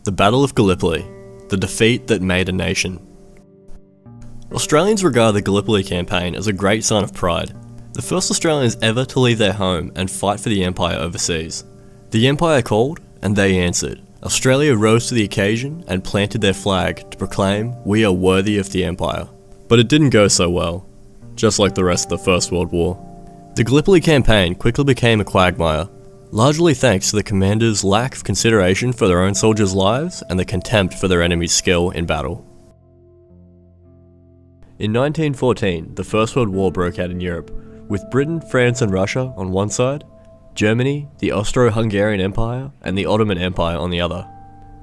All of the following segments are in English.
The Battle of Gallipoli, the defeat that made a nation. Australians regard the Gallipoli Campaign as a great sign of pride, the first Australians ever to leave their home and fight for the Empire overseas. The Empire called, and they answered. Australia rose to the occasion and planted their flag to proclaim, "We are worthy of the Empire." But it didn't go so well, just like the rest of the First World War. The Gallipoli Campaign quickly became a quagmire, largely thanks to the commanders' lack of consideration for their own soldiers' lives and the contempt for their enemy's skill in battle. In 1914, the First World War broke out in Europe, with Britain, France and Russia on one side, Germany, the Austro-Hungarian Empire, and the Ottoman Empire on the other.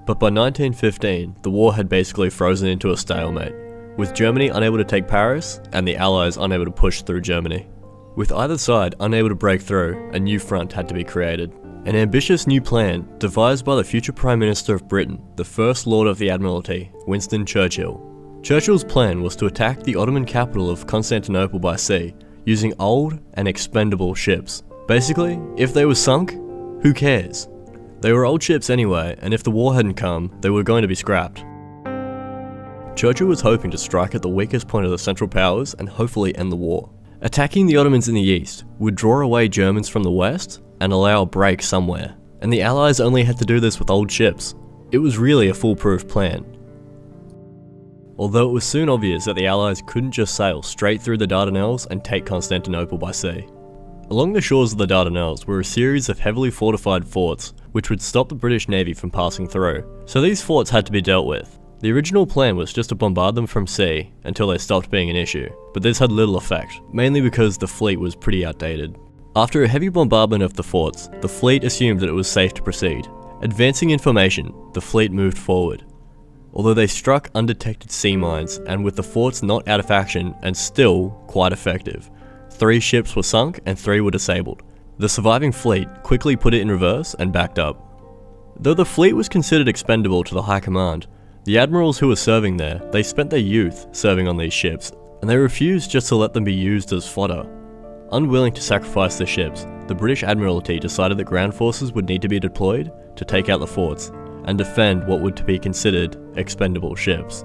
But by 1915, the war had basically frozen into a stalemate, with Germany unable to take Paris and the Allies unable to push through Germany. With either side unable to break through, a new front had to be created. An ambitious new plan, devised by the future Prime Minister of Britain, the First Lord of the Admiralty, Winston Churchill. Churchill's plan was to attack the Ottoman capital of Constantinople by sea, using old and expendable ships. Basically, if they were sunk, who cares? They were old ships anyway, and if the war hadn't come, they were going to be scrapped. Churchill was hoping to strike at the weakest point of the Central Powers and hopefully end the war. Attacking the Ottomans in the east would draw away Germans from the west and allow a break somewhere, and the Allies only had to do this with old ships. It was really a foolproof plan. Although it was soon obvious that the Allies couldn't just sail straight through the Dardanelles and take Constantinople by sea. Along the shores of the Dardanelles were a series of heavily fortified forts which would stop the British Navy from passing through, so these forts had to be dealt with. The original plan was just to bombard them from sea until they stopped being an issue, but this had little effect, mainly because the fleet was pretty outdated. After a heavy bombardment of the forts, the fleet assumed that it was safe to proceed. Advancing in formation, the fleet moved forward. Although they struck undetected sea mines, and with the forts not out of action and still quite effective, 3 ships were sunk and 3 were disabled. The surviving fleet quickly put it in reverse and backed up. Though the fleet was considered expendable to the High Command, the admirals who were serving there, they spent their youth serving on these ships, and they refused just to let them be used as fodder. Unwilling to sacrifice the ships, the British Admiralty decided that ground forces would need to be deployed to take out the forts, and defend what would be considered expendable ships.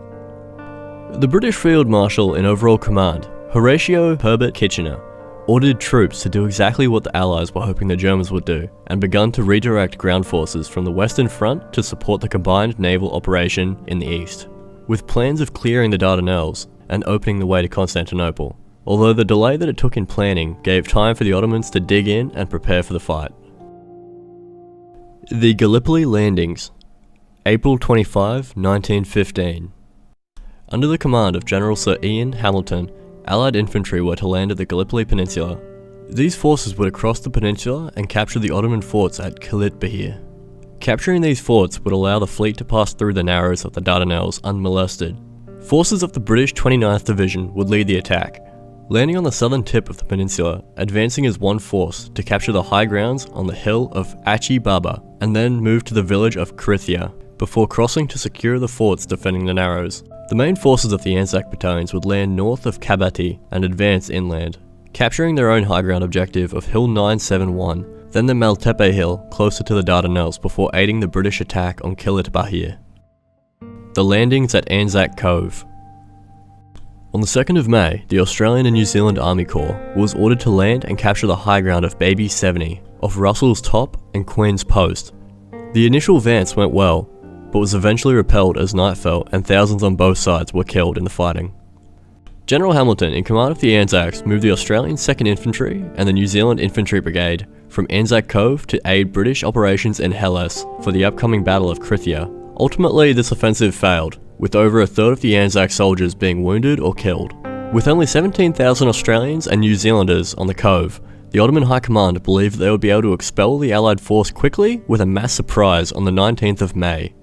The British Field Marshal in overall command, Horatio Herbert Kitchener, ordered troops to do exactly what the Allies were hoping the Germans would do, and begun to redirect ground forces from the Western Front to support the combined naval operation in the east, with plans of clearing the Dardanelles and opening the way to Constantinople, although the delay that it took in planning gave time for the Ottomans to dig in and prepare for the fight. The Gallipoli Landings, April 25, 1915. Under the command of General Sir Ian Hamilton, Allied infantry were to land at the Gallipoli Peninsula. These forces were to cross the peninsula and capture the Ottoman forts at Kilitbehir. Capturing these forts would allow the fleet to pass through the narrows of the Dardanelles unmolested. Forces of the British 29th Division would lead the attack, landing on the southern tip of the peninsula, advancing as one force to capture the high grounds on the hill of Achi Baba, and then move to the village of Krithia, before crossing to secure the forts defending the narrows. The main forces of the Anzac battalions would land north of Kabati and advance inland, capturing their own high ground objective of Hill 971, then the Maltepe Hill closer to the Dardanelles before aiding the British attack on Kilitbehir. The landings at Anzac Cove. On the 2nd of May, the Australian and New Zealand Army Corps was ordered to land and capture the high ground of Baby 70, off Russell's Top and Queen's Post. The initial advance went well, but was eventually repelled as night fell and thousands on both sides were killed in the fighting. General Hamilton, in command of the Anzacs, moved the Australian 2nd Infantry and the New Zealand Infantry Brigade from Anzac Cove to aid British operations in Helles for the upcoming Battle of Krithia. Ultimately, this offensive failed, with over a third of the Anzac soldiers being wounded or killed. With only 17,000 Australians and New Zealanders on the Cove, the Ottoman High Command believed that they would be able to expel the Allied force quickly with a mass surprise on the 19th of May.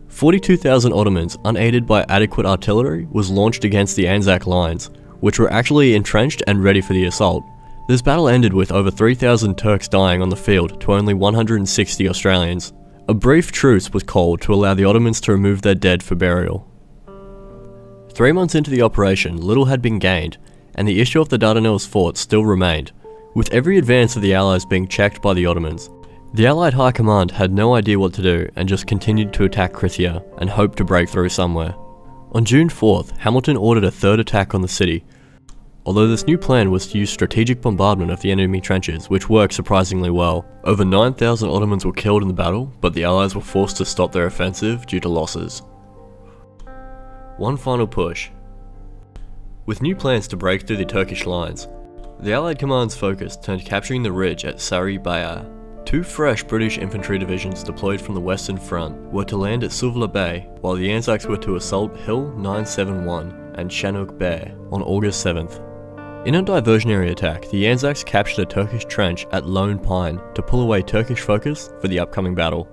42,000 Ottomans, unaided by adequate artillery, was launched against the Anzac lines, which were actually entrenched and ready for the assault. This battle ended with over 3,000 Turks dying on the field to only 160 Australians. A brief truce was called to allow the Ottomans to remove their dead for burial. 3 months into the operation, little had been gained, and the issue of the Dardanelles fort still remained, with every advance of the Allies being checked by the Ottomans. The Allied High Command had no idea what to do and just continued to attack Krithia and hoped to break through somewhere. On June 4th, Hamilton ordered a third attack on the city, although this new plan was to use strategic bombardment of the enemy trenches, which worked surprisingly well. Over 9,000 Ottomans were killed in the battle, but the Allies were forced to stop their offensive due to losses. One final push. With new plans to break through the Turkish lines, the Allied command's focus turned to capturing the ridge at Sarı Bayar. Two fresh British infantry divisions deployed from the Western Front were to land at Suvla Bay, while the Anzacs were to assault Hill 971 and Shanuk Bay on August 7th. In a diversionary attack, the Anzacs captured a Turkish trench at Lone Pine to pull away Turkish focus for the upcoming battle.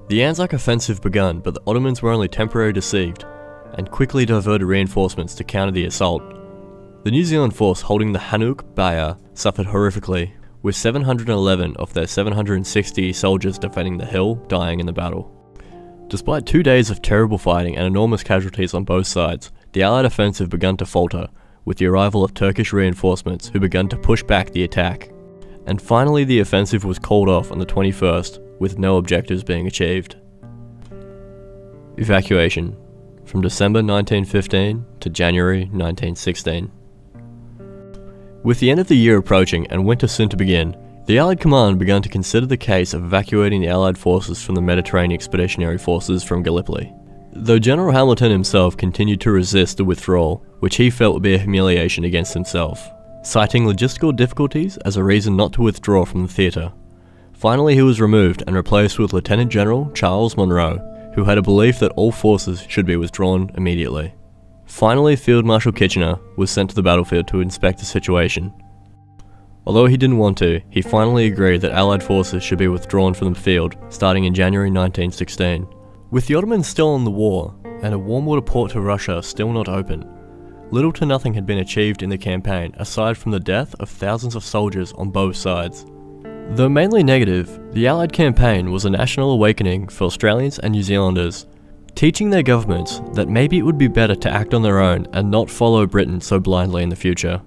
The Anzac offensive begun, but the Ottomans were only temporarily deceived, and quickly diverted reinforcements to counter the assault. The New Zealand force holding the Hanuk Bayar suffered horrifically, with 711 of their 760 soldiers defending the hill dying in the battle. Despite 2 days of terrible fighting and enormous casualties on both sides, the Allied offensive began to falter, with the arrival of Turkish reinforcements who began to push back the attack. And finally the offensive was called off on the 21st, with no objectives being achieved. Evacuation, from December 1915 to January 1916. With the end of the year approaching and winter soon to begin, the Allied command began to consider the case of evacuating the Allied forces from the Mediterranean Expeditionary Forces from Gallipoli. Though General Hamilton himself continued to resist the withdrawal, which he felt would be a humiliation against himself, citing logistical difficulties as a reason not to withdraw from the theatre. Finally he was removed and replaced with Lieutenant General Charles Monro, who had a belief that all forces should be withdrawn immediately. Finally, Field Marshal Kitchener was sent to the battlefield to inspect the situation. Although he didn't want to, he finally agreed that Allied forces should be withdrawn from the field starting in January 1916. With the Ottomans still in the war, and a warm water port to Russia still not open, little to nothing had been achieved in the campaign aside from the death of thousands of soldiers on both sides. Though mainly negative, the Allied campaign was a national awakening for Australians and New Zealanders, teaching their governments that maybe it would be better to act on their own and not follow Britain so blindly in the future.